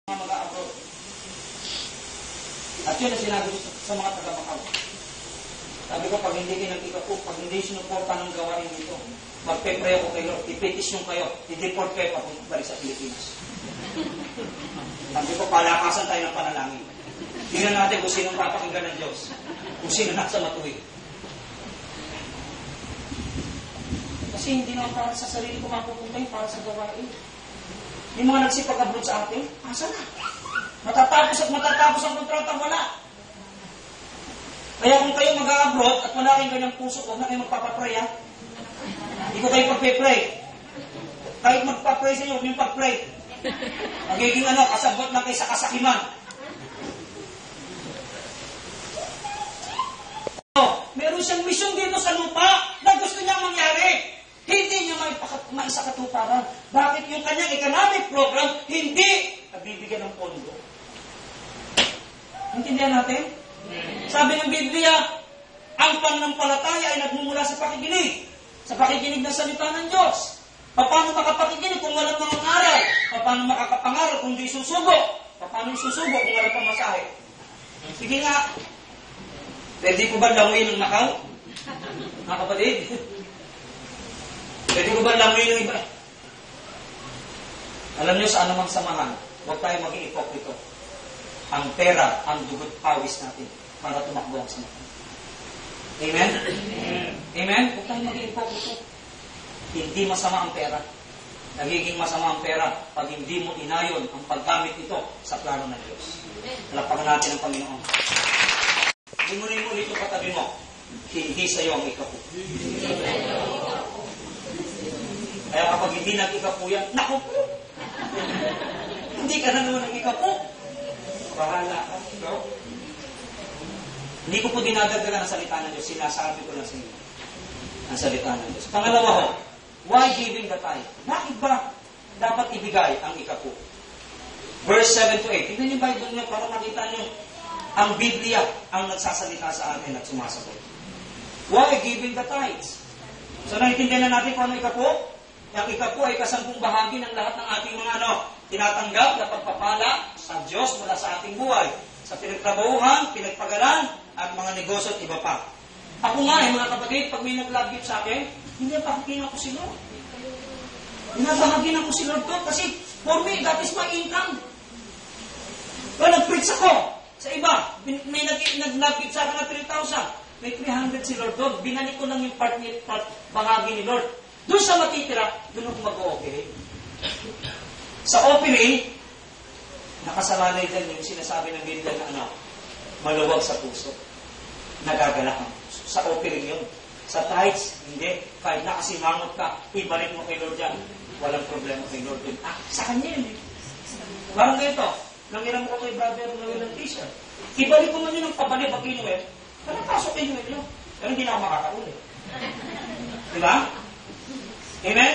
mag-a-abroad. At yun ang sinabi ko sa mga taga-Macau. Sabi ko, pag hindi kayo nag-ikapo, pag hindi sinuporta ng gawain dito, magpe-pray ako kayo, i-petition kayo, i-deport kayo balik sa Pilipinas. Sabi ko, palakasan tayo ng panalangin. Tingnan natin kung sino papakinggan ng Diyos. Kung sino nasa matuwid. Kasi hindi naman para sa sarili ko mapupunta yun, para sa gawain. Yung mga nagsipag-abroad sa atin, asa na? Matatapos ang kontrata, wala. Kaya kung kayo mag-a-abroad at wala kayong ganyang puso, huwag na kayo magpapapray, ha? Hindi ko kayo pagpe-pray. Kahit magpa-pray sa inyo, huwag yung pag-pray. Magiging kasabot na kayo sa kasakiman. Meron siyang misyon dito sa lupa na gusto niya mangyari. Hindi niya maisakatuparan. Bakit yung kanyang economic program hindi nabibigyan ng pondo? Intindihan natin? Sabi ng Biblia, ang pananampalataya ay nagmumula sa pakikinig. Sa pakikinig ng salita ng Diyos. Paano makapakikinig kung walang mga ngaral? Paano makakapangaral kung di susubok? Paano susubok kung walang pamasahe? Sige nga. Pwede ko ba languin ng Macau? Mga kapatid? Pwede ko ba languin ng iba? Alam niyo sa anumang samahan, huwag tayo maging ipokrito. Ang pera, ang dugot pawis natin para tumakbo ang samahan. Amen? Amen? Amen? Huwag tayo maging ipokrito. Hindi masama ang pera. Nagiging masama ang pera pag hindi mo inayon ang paggamit ito sa plano ng Diyos. Palakpakan natin ang Panginoon. Limunin mo dito katabi mo. Hindi sa iyo ang ikapu. Kaya kapag hindi nag-ikapu yan, naku po! Hindi ka na naman nag-ikapu. Bahala ka. No? Hindi ko po dinadagdagan ang salita ng Diyos. Sinasabi ko lang sa inyo. Ang salita ng Diyos. Pangalawa ho, why giving the tithe? Bakit ba dapat ibigay ang ikapu? Verse 7 to 8. Tignan niyo ba doon niyo para makita niyo ang Biblia ang nagsasalita sa atin at sumasagot. Why giving the tithes? So naintindihan na natin kung ano ikapu? Ang ikapu ay kasampung bahagi ng lahat ng ating mga tinatanggap na pagpapala sa Diyos mula sa ating buhay. Sa pinagtrabahuhan, pinagpagalan, at mga negosyo at iba pa. Ako nga mga kapatid, pag may nag-love gift sa akin, hindi pahaginan ko si Lord. Pinapahaginan ko si Lord ko kasi for me, that is my income. Well, nag-preach ako sa iba. May nag-love gift sa akin na 3,000. May 300 si Lord doon. Binalik ko lang yung part bahagi ni Lord. Doon sa matitira, doon ako mag-o-operate. Sa operate, nakasalalay din yung sinasabi ng Biblia na maluwag sa puso. Nagagalak ang puso. Sa operate yun. Sa tithes, hindi. Kahit nakasimangot ka, ibalik mo kay Lord yan. Walang problema kay Lord din. Sa kanya yun. Parang ganito, nangiram ko kay brother ng t-shirt. Ibalik ko man yun ng pabalik pag kinuwet. Parang pasok kinuwet yun. Pero hindi na ako makakauli. Diba? Amen?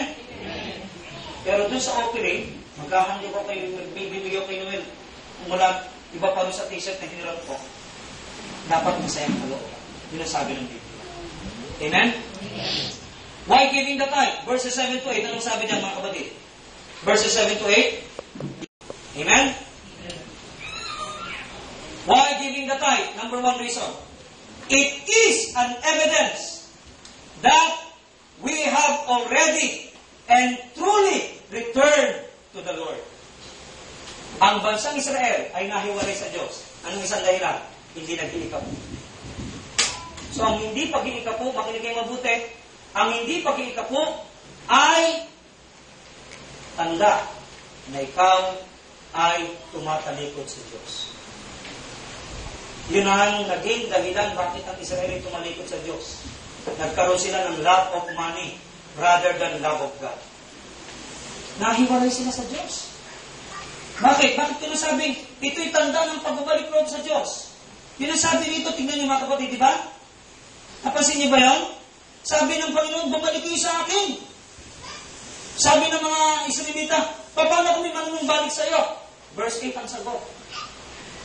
Pero dun sa operate, magkahandi ko kayo, magbibigay kayo Noel, mula iba pa rin sa t-shirt na hinirap ko, dapat masayang kaloob. Yun ang sabi ng Biblia. Amen? Why giving the tithe? Verses 7 to 8. Anong sabi niya mga kapatid? Verses 7 to 8. Amen? Why giving the tithe? Number one reason. It is an evidence that we have already and truly returned to the Lord. Ang bansang Israel ay nahiwalay sa Diyos. Anong isang dahilan? Hindi nag-iikapu. So, ang hindi pag-iikapu, makinig kayo mabuti, ang hindi pag-iikapu ay tanda na ikaw ay tumatalikod sa Diyos. Yun ang naging dahilan bakit ang Israel ay tumalikod sa Diyos. Nagkaroon sila ng love of money rather than love of God. Nahiwalay sila sa Diyos. Bakit? Bakit ko nasabi? Ito'y tanda ng pagbabalik loob sa Diyos. Yun ang sabi rito, tingnan niyo mga kapatid, di ba? Napansin niyo ba yun? Sabi ng Panginoon, bumalik kayo sa akin. Sabi ng mga Israelita, paano kami manunumbalik sa iyo? Verse 8 ang sagot.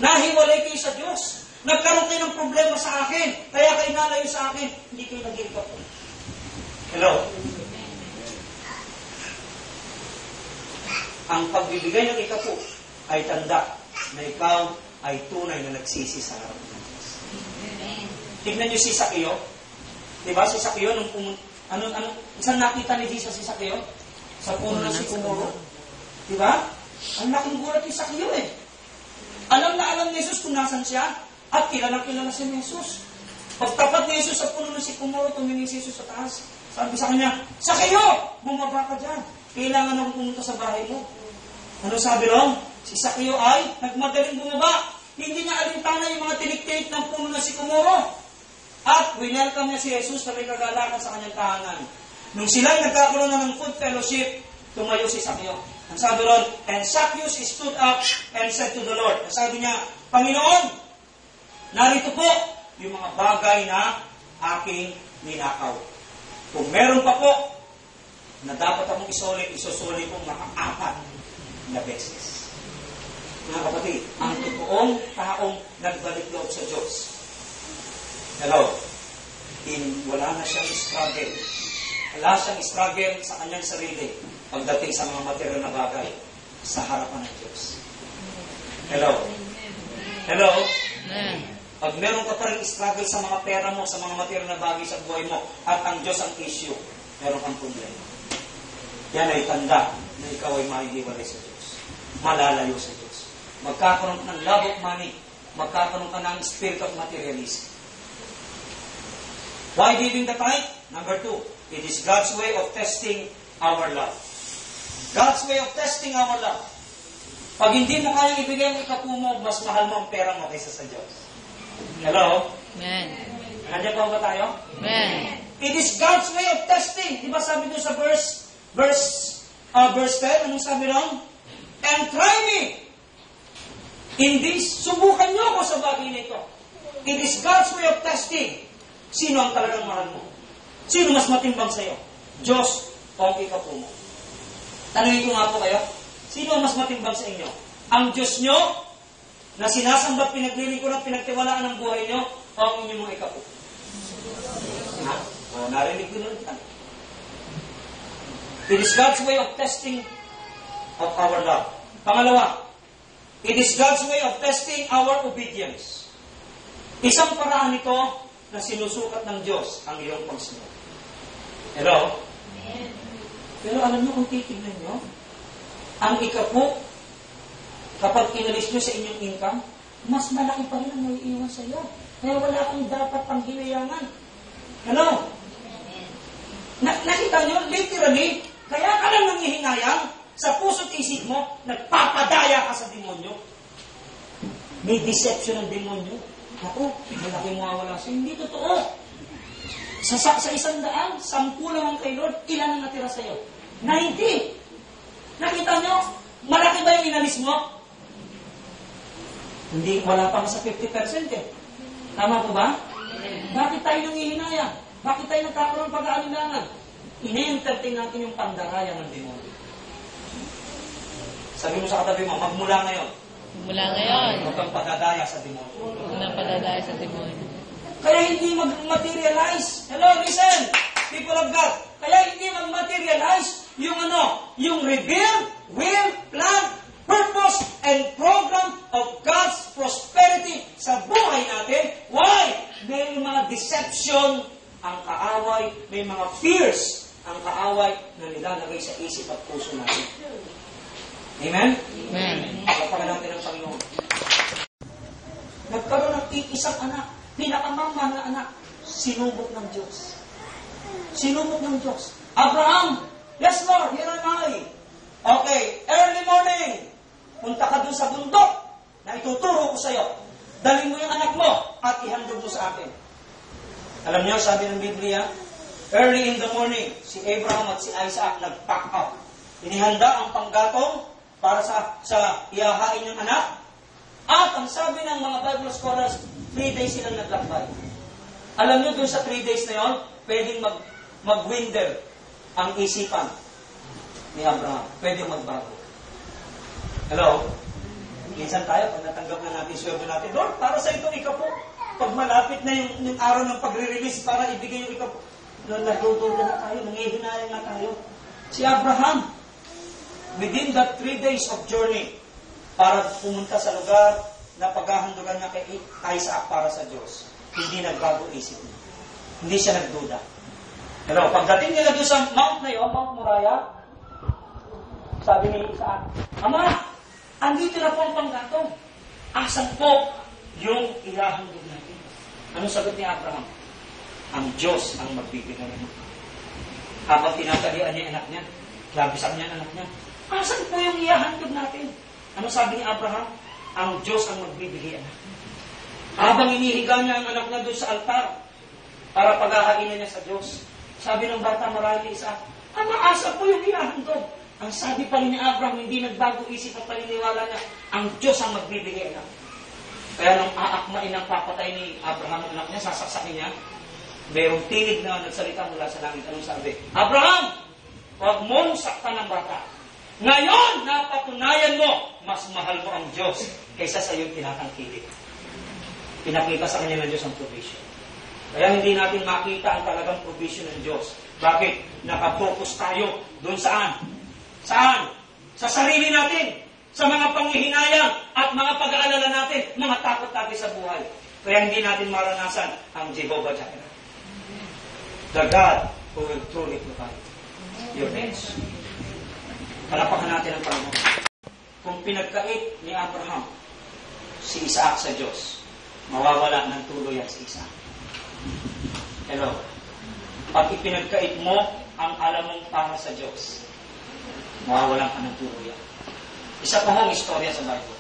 Nahiwalay kayo sa Diyos. Nagkaroon kayo ng problema sa akin. Kaya kayo nalayo sa akin. Hindi kayo nag-iikap. Hello? Ang pagbibigay ng ikapu ay tanda na ikaw ay tunay na nagsisi sa harap ng Diyos. Tignan niyo si Sakeo. Diba si Sakeo, saan nakita ni Jesus si Sakeo? Sa puno ng sikumoro. Diba? Ang laking gulat ni Sakeo eh. Alam na alam ni Jesus kung nasan siya at kilala si Jesus. Pagtapat ni Jesus sa puno ng sikumoro, tumingin si Jesus sa taas. Sabi sa kanya, Sakeo, bumaba ka dyan. Kailangan akong pumunta sa bahay mo. Ano sabi ron? Si Sakeo ay nagmadaling bumaba. Hindi niya alintana yung mga tinik-tinik ng puno ng sikumoro. At winelcome niya si Jesus na may kagalakan sa kanyang tahanan. Nung sila nagkakaroon na ng food fellowship, tumayo si Sakeo. Ang sabi ron, and Zacchaeus stood up and said to the Lord. Ang sabi niya, Panginoon, narito po yung mga bagay na aking ninakaw. Kung meron pa po na dapat akong isusuli kong maka-4 na beses. Mga kapatid, ang totoong taong nagbalik loob sa Diyos. Hello? Wala na siyang struggle. Wala siyang struggle sa kanyang sarili pagdating sa mga material na bagay sa harapan ng Diyos. Hello? Hello? Pag meron ka pa rin struggle sa mga pera mo, sa mga material na bagay sa buhay mo, at ang Diyos ang issue, meron kang problema. Yan ay tanda na ikaw ay mahihiwalay sa Diyos. Malalayo sa Diyos. Magkakaroon ka ng love of money. Magkakaroon ka ng spirit of materialism. Why giving the tithe? Number 2, it is God's way of testing our love. God's way of testing our love. Pag hindi mo kayang ibigay ang ikapu mo, mas mahal mo ang pera mo kaysa sa Diyos. Hello? Amen. Nandiyan pa ba tayo? Amen. It is God's way of testing. Di ba sabi doon sa verse 10, anong sabi ron? And try me in this. Subukan niyo ako sa bagay na ito. It is God's way of testing. Sino ang talagang mahal mo? Sino mas matimbang sa'yo? Diyos o ang ikapu mo? Tanungin ko nga po kayo, sino ang mas matimbang sa inyo? Ang Diyos nyo na sinasamba, pinaglilingkuran, pinagtiwalaan ng buhay nyo o ang inyong mga ikapu? Narinig ko na rin. It is God's way of testing of our love. Pangalawa, it is God's way of testing our obedience. Isang paraan nito na sinusukat ng Diyos ang iyong pagsunod. Hello? Pero alam nyo kung titignan nyo, ang ikapu, kapag inalis nyo sa inyong income, mas malaki pa rin ang maiiwan sa iyo. Kaya wala akong dapat pang hinayangan. Hello? Nakita nyo, literally, kaya ka lang nangihinayang sa puso't isip mo, nagpapadaya ka sa demonyo. May deception ng demonyo. Ako, malaki mawawala sa'yo. Hindi totoo. Sa 100, 10 lang ang kay Lord, ilan ang natira sa'yo? 90. Nakita nyo, malaki ba yung inalis mo? Hindi, wala pa sa 50% eh. Tama po ba? Bakit tayo nangihinayang? Bakit tayo nagkakaroon pag-aalinlangan? Ini-entertain natin yung pandaraya ng demonyo. Sabi mo sa katabi mo, magmula ngayon. Mula ngayon. Huwag kang padadaya sa demonyo. Huwag nang padadaya sa demonyo. Kaya hindi mag-materialize. Hello, listen, people of God. Kaya hindi mag-materialize yung reveal, will, plan, purpose, and program of God's prosperity sa buhay natin. Why? May mga deception ang kaaway, may mga fears ang kaaway na nilalagay sa isip at puso natin. Amen? Amen. Pagpapagal natin ang Panginoon. Nagkaroon ng isang anak, pinakamama na anak, sinubok ng Diyos. Sinubok ng Diyos. Abraham, yes Lord, here am I. Okay, early morning, punta ka dun sa bundok na ituturo ko sa'yo. Dalhin mo yung anak mo at ihandog mo sa akin. Alam niyo, sabi ng Biblia, early in the morning, si Abraham at si Isaac nag-pack up. Inihanda ang panggatong para sa ihahain ng anak. At ang sabi ng mga Bible scholars, 3 days silang naglakbay. Alam niyo, dun sa 3 days na yon, pwedeng mag-winder ang isipan ni Abraham. Pwedeng magbago. Hello? Minsan tayo, pag natanggap na natin sweldo natin, Lord, para sa itong ikapu, pag malapit na yung araw ng pagre-release para ibigay yung ikapu, nagdudulo na tayo, nangihinayang na tayo. Si Abraham, within that 3 days of journey, para pumunta sa lugar na paghahandugan niya kay Isaac para sa Diyos. Hindi nagbago isip niya. Hindi siya nagduda. Pero pagdating nila doon sa Mount na yun, Mount Moriah, sabi ni Isaac, Ama, andito na po ang panggatong. Asan po yung ihahandog natin? Anong sagot ni Abraham? Ang Diyos ang magbibigay naman. Habang tinatalian niya anak niya, labisan niya ang anak niya, asan po yung ihahandog natin? Anong sabi ni Abraham? Ang Diyos ang magbibigay anak. Habang inihiga niya ang anak niya doon sa altar, para paghahainan niya sa Diyos, sabi ng bata marami isa, Ama, asa po yung ihahandog? Ang sabi pa rin ni Abraham, hindi nagbago isip at paniniwala niya, ang Diyos ang magbibigay anak. Kaya nung aakmain ang papatay ni Abraham ang anak niya, sasaksakin niya, mayroong tinig na nagsalita mula sa langit. Anong sabi? Abraham, huwag mong saktan ng bata. Ngayon, napatunayan mo, mas mahal mo ang Diyos kaysa sa iyong tinatangkilik. Pinakita sa kanya ng Diyos ang provision. Kaya hindi natin makita ang talagang provision ng Diyos. Bakit? Nakapokus tayo doon saan? Saan? Sa sarili natin. Sa mga panghihinayang at mga pag-aalala natin, mga takot natin sa buhay. Kaya hindi natin maranasan ang Jehovah Jireh. The God who will truly provide your needs. Palapakan natin ang Panginoon. Kung pinagkait ni Abraham si Isaac sa Diyos, mawawala ng tuluyan si Isaac. Hello? Pag ipinagkait mo ang alam mong para sa Diyos, mawawalan ka ng tuluyan. Isa pa hong istorya sa Bible.